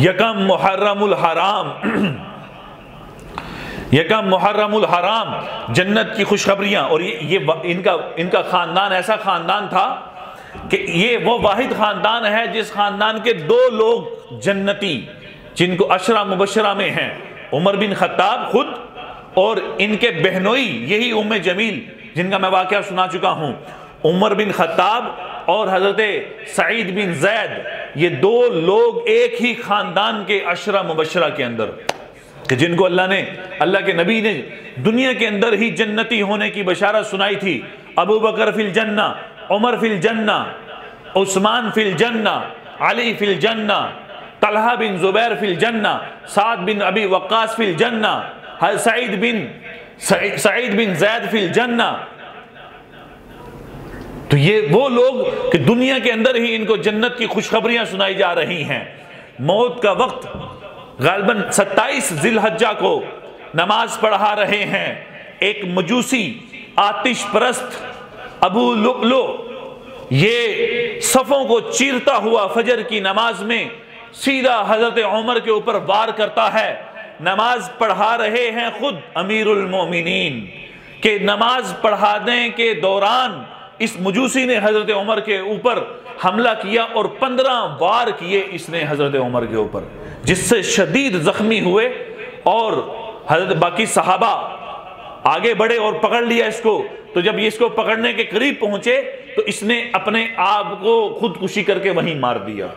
یکم محرم الحرام، یکم محرم الحرام، جنت کی خوشخبریاں۔ اور یہ ان کا خاندان ایسا خاندان تھا کہ یہ وہ واحد خاندان ہے جس خاندان کے 2 لوگ جنتی جن کو عشرہ مبشرہ میں ہیں، عمر بن خطاب خود اور ان کے بہنوئی یہی ام جمیل جن کا میں واقعہ سنا چکا ہوں۔ عمر بن خطاب اور حضرت سعید بن زید، یہ 2 لوگ ایک ہی خاندان کے عشرہ مبشرہ کے اندر کہ جن کو اللہ کے نبی نے دنیا کے اندر ہی جنتی ہونے کی بشارت سنائی تھی۔ ابو بکر فی الجنہ، عمر فی الجنہ، عثمان فی الجنہ، علی فی الجنہ، طلحہ بن زبیر فی الجنہ، سعد بن ابی وقاص فی الجنہ، سعید بن زید فی الجنہ۔ تو یہ وہ لوگ کہ دنیا کے اندر ہی ان کو جنت کی خوشخبریاں سنائی جا رہی ہیں۔ موت کا وقت غالباً 27 ذی الحجہ کو نماز پڑھا رہے ہیں، ایک مجوسی آتش پرست ابو لؤلؤ یہ صفوں کو چیرتا ہوا فجر کی نماز میں سیدھا حضرت عمر کے اوپر وار کرتا ہے۔ نماز پڑھا رہے ہیں خود امیر المومنین کہ نماز پڑھانے کے دوران اس مجوسی نے حضرت عمر کے اوپر حملہ کیا اور 15 وار کیے اس نے حضرت عمر کے اوپر، جس سے شدید زخمی ہوئے۔ اور حضرت باقی صحابہ آگے بڑھے اور پکڑ لیا اس کو، تو جب یہ اس کو پکڑنے کے قریب پہنچے تو اس نے اپنے آپ کو خودکشی کر کے وہیں مار دیا۔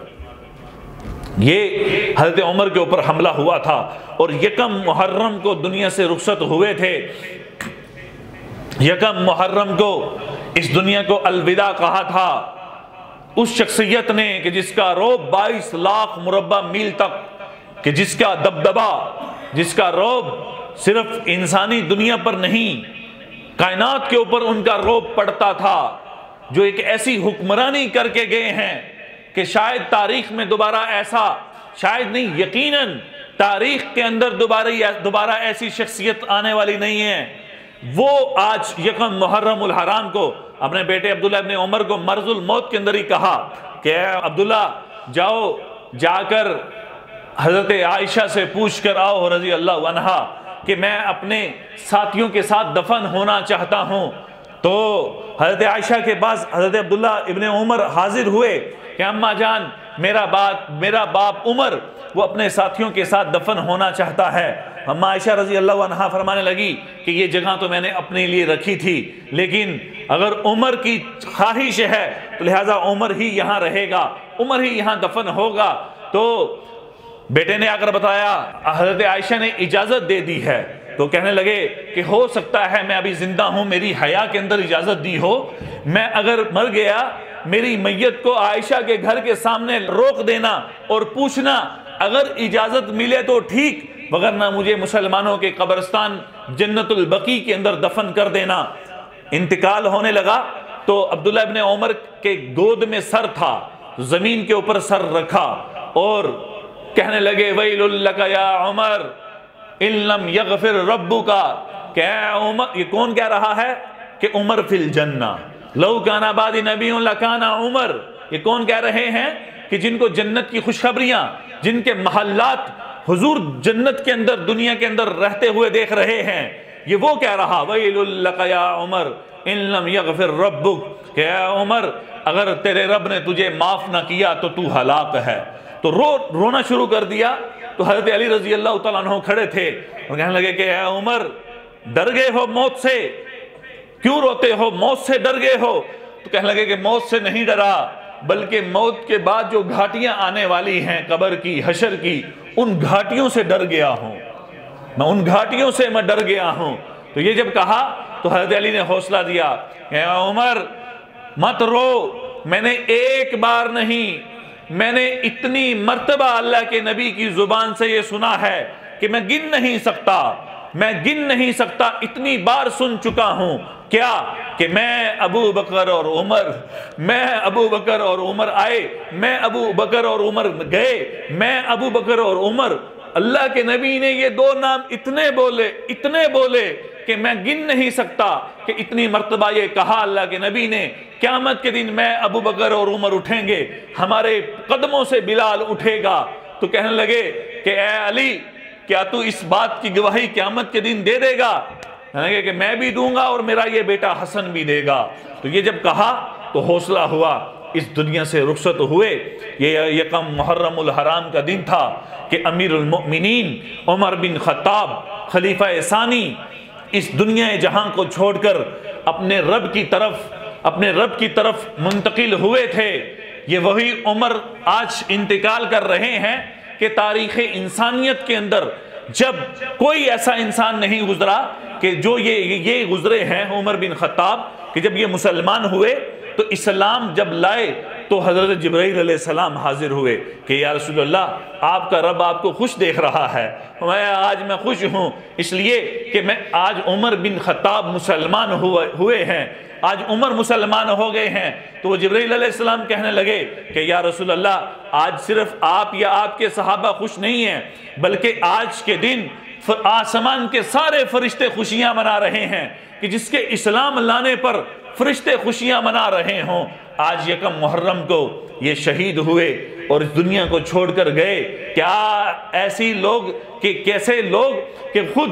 یہ حضرت عمر کے اوپر حملہ ہوا تھا اور یکم محرم کو دنیا سے رخصت ہوئے تھے۔ یکم محرم کو اس دنیا کو الوداع کہا تھا اس شخصیت نے کہ جس کا رعب 22 لاکھ مربع میل تک، کہ جس کا دبدبہ، جس کا رعب صرف انسانی دنیا پر نہیں کائنات کے اوپر ان کا رعب پڑتا تھا، جو ایک ایسی حکمرانی کر کے گئے ہیں کہ شاید تاریخ میں دوبارہ ایسا، شاید نہیں یقیناً تاریخ کے اندر دوبارہ ایسی شخصیت آنے والی نہیں ہے۔ وہ آج یکم محرم الحرام کو اپنے بیٹے عبداللہ ابن عمر کو مرض الموت کے اندر ہی کہا کہ اے عبداللہ جاؤ، جا کر حضرت عائشہ سے پوچھ کر آؤ رضی اللہ عنہا کہ میں اپنے ساتھیوں کے ساتھ دفن ہونا چاہتا ہوں۔ تو حضرت عائشہ کے پاس حضرت عبداللہ ابن عمر حاضر ہوئے کہ اماں جان میرا باپ عمر وہ اپنے ساتھیوں کے ساتھ دفن ہونا چاہتا ہے۔ اماں عائشہ رضی اللہ عنہا فرمانے لگی کہ یہ جگہ تو میں نے اپنے لیے رکھی تھی، لیکن اگر عمر کی خواہش ہے تو لہٰذا عمر ہی یہاں رہے گا، عمر ہی یہاں دفن ہوگا۔ تو بیٹے نے آ کر بتایا، حضرت عائشہ نے اجازت دے دی ہے۔ تو کہنے لگے کہ ہو سکتا ہے میں ابھی زندہ ہوں، میری حیا کے اندر اجازت دی ہو، میں اگر مر گیا میری میت کو عائشہ کے گھر کے سامنے روک دینا اور پوچھنا، اگر اجازت ملے تو ٹھیک، وگرنہ مجھے مسلمانوں کے قبرستان جنت البقیع کے اندر دفن کر دینا۔ انتقال ہونے لگا تو عبداللہ ابن عمر کے گود میں سر تھا، زمین کے اوپر سر رکھا اور کہنے لگے ویل لک یا عمر ان لم یغفر ربک، کہ اے عمر، یہ کون کہہ رہا ہے کہ عمر فی الجنہ، لو کان بعدی نبی لکان عمر، یہ کون کہہ رہے ہیں کہ جن کو جنت کی خوشخبریاں، جن کے محلات حضور جنت کے اندر دنیا کے اندر رہتے ہوئے دیکھ رہے ہیں، یہ وہ کہہ رہا ویل لک یا عمر ان لم یغفر ربک، کہ اے عمر اگر تیرے رب نے تجھے معاف نہ کیا تو تو ہلاک ہے۔ تو رونا شروع کر دیا۔ تو حضرت علی رضی اللہ تعالیٰ عنہ کھڑے تھے اور کہنے لگے کہ اے عمر ڈر گئے ہو موت سے، کیوں روتے ہو، موت سے ڈر گئے ہو؟ تو کہنے لگے کہ موت سے نہیں ڈرا، بلکہ موت کے بعد جو گھاٹیاں آنے والی ہیں قبر کی، حشر کی، ان گھاٹیوں سے ڈر گیا ہوں، میں ان گھاٹیوں سے میں ڈر گیا ہوں۔ تو یہ جب کہا تو حضرت علی نے حوصلہ دیا کہ اے عمر مت رو، میں نے ایک بار نہیں، میں نے اتنی مرتبہ اللہ کے نبی کی زبان سے یہ سنا ہے کہ میں گن نہیں سکتا، اتنی بار سن چکا ہوں۔ کیا کہ میں ابو بکر اور عمر آئے، میں ابو بکر اور عمر گئے، میں ابو بکر اور عمر، اللہ کے نبی نے یہ 2 نام اتنے بولے کہ میں گن نہیں سکتا کہ اتنی مرتبہ یہ کہا اللہ کے نبی نے۔ قیامت کے دن میں ابو بکر اور عمر اٹھیں گے، ہمارے قدموں سے بلال اٹھے گا تو کہنے لگے کہ اے علی کیا تو اس بات کی گواہی قیامت کے دن دے دے گا؟ کہنے لگے کہ میں بھی دوں گا اور میرا یہ بیٹا حسن بھی دے گا۔ تو یہ جب کہا تو حوصلہ ہوا، اس دنیا سے رخصت ہوئے۔ یہ یکم محرم الحرام کا دن تھا کہ امیر المؤمنین عمر بن خطاب خلیفہ ثانی اس دنیا جہاں کو چھوڑ کر اپنے رب کی طرف منتقل ہوئے تھے۔ یہ وہی عمر آج انتقال کر رہے ہیں کہ تاریخ انسانیت کے اندر جب کوئی ایسا انسان نہیں گزرا کہ جو یہ گزرے ہیں عمر بن خطاب، کہ جب یہ مسلمان ہوئے تو اسلام جب لائے تو حضرت جبرائیل علیہ السلام حاضر ہوئے کہ یا رسول اللہ آپ کا رب آپ کو خوش دیکھ رہا ہے۔ آج میں خوش ہوں اس لیے کہ میں آج عمر بن خطاب مسلمان ہوئے ہیں، آج عمر مسلمان ہو گئے ہیں۔ تو وہ جبرائیل علیہ السلام کہنے لگے کہ یا رسول اللہ آج صرف آپ یا آپ کے صحابہ خوش نہیں ہیں، بلکہ آج کے دن آسمان کے سارے فرشتے خوشیاں منا رہے ہیں کہ جس کے اسلام لانے پر فرشتے خوشیاں منا رہے ہوں۔ آج یکم محرم کو یہ شہید ہوئے اور اس دنیا کو چھوڑ کر گئے۔ کیا ایسی لوگ کہ کیسے لوگ کہ خود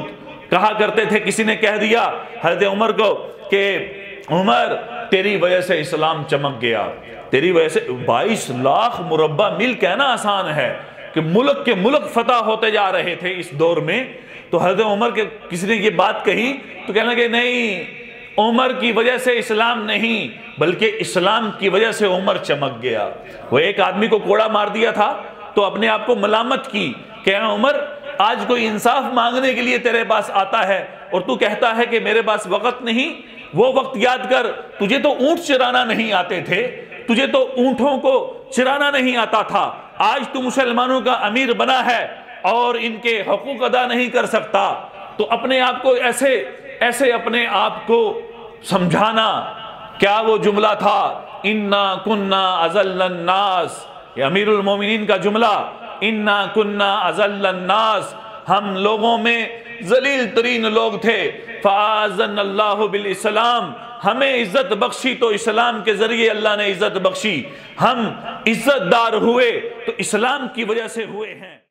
کہا کرتے تھے، کسی نے کہہ دیا حضرت عمر کو کہ عمر تیری وجہ سے اسلام چمک گیا، تیری وجہ سے 22 لاکھ مربع میل کہنا آسان ہے کہ ملک کے ملک فتح ہوتے جا رہے تھے اس دور میں۔ تو حضرت عمر کے کسی نے یہ بات کہی تو کہنے لگے نہیں، عمر کی وجہ سے اسلام نہیں بلکہ اسلام کی وجہ سے عمر چمک گیا۔ وہ ایک آدمی کو کوڑا مار دیا تھا تو اپنے آپ کو ملامت کی کہ عمر آج کوئی انصاف مانگنے کے لیے تیرے پاس آتا ہے اور تو کہتا ہے کہ میرے پاس وقت نہیں۔ وہ وقت یاد کر، تجھے تو اونٹ چرانا نہیں آتے تھے، تجھے تو اونٹوں کو چرانا نہیں آتا تھا، آج تو مسلمانوں کا امیر بنا ہے اور ان کے حقوق ادا نہیں کر سکتا۔ تو اپنے آپ کو ایسے اپنے آپ کو سمجھانا۔ کیا وہ جملہ تھا اِنَّا كُنَّا أَذَلَّ النَّاسِ، یہ امیر المومنین کا جملہ، اِنَّا كُنَّا أَذَلَّ النَّاسِ، ہم لوگوں میں ذلیل ترین لوگ تھے، فَأَعَزَّنَّ اللَّهُ بِالْإِسْلَامِ، ہمیں عزت بخشی تو اسلام کے ذریعے اللہ نے عزت بخشی، ہم عزت دار ہوئے تو اسلام کی وجہ سے ہوئے ہیں۔